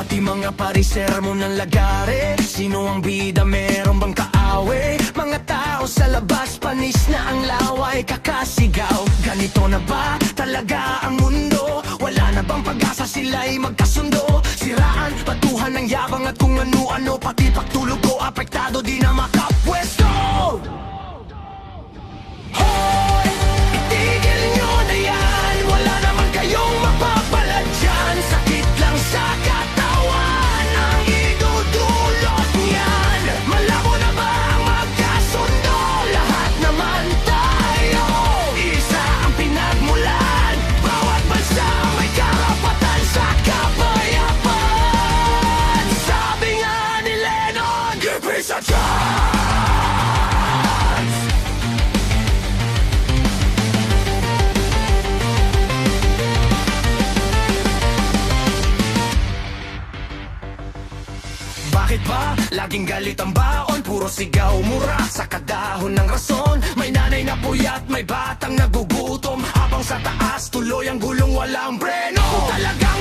Pati mga pariser mo ng lagare. Sino ang bida, meron bang kaaway? Mga tao sa labas, panis na ang laway, kakasigaw. Ganito na ba talaga ang mundo? Wala na bang pag-asa, sila'y magkasundo? Siraan, batuhan ng yabang at kung ano-ano. Pati pagtulog ko apektado, di na makapwesto. Hoy, itigil nyo na yan. Wala naman kayong mapapala dyan. Sakit lang sa katawan ang idudulot niyan. Malabo na ba ang magkasundo? Lahat naman tayo isa ang pinagmulan. Bawat bansa may karapatan sa kapayapaan. Sabi nga ni Lennon, give peace a chance. Bakit ba laging galit ang baon? Puro sigaw, mura sa kadahon ng rason. May nanay na puyat, may batang nagugutom. Habang sa taas, tuloy ang gulong, walang preno. Kung talaga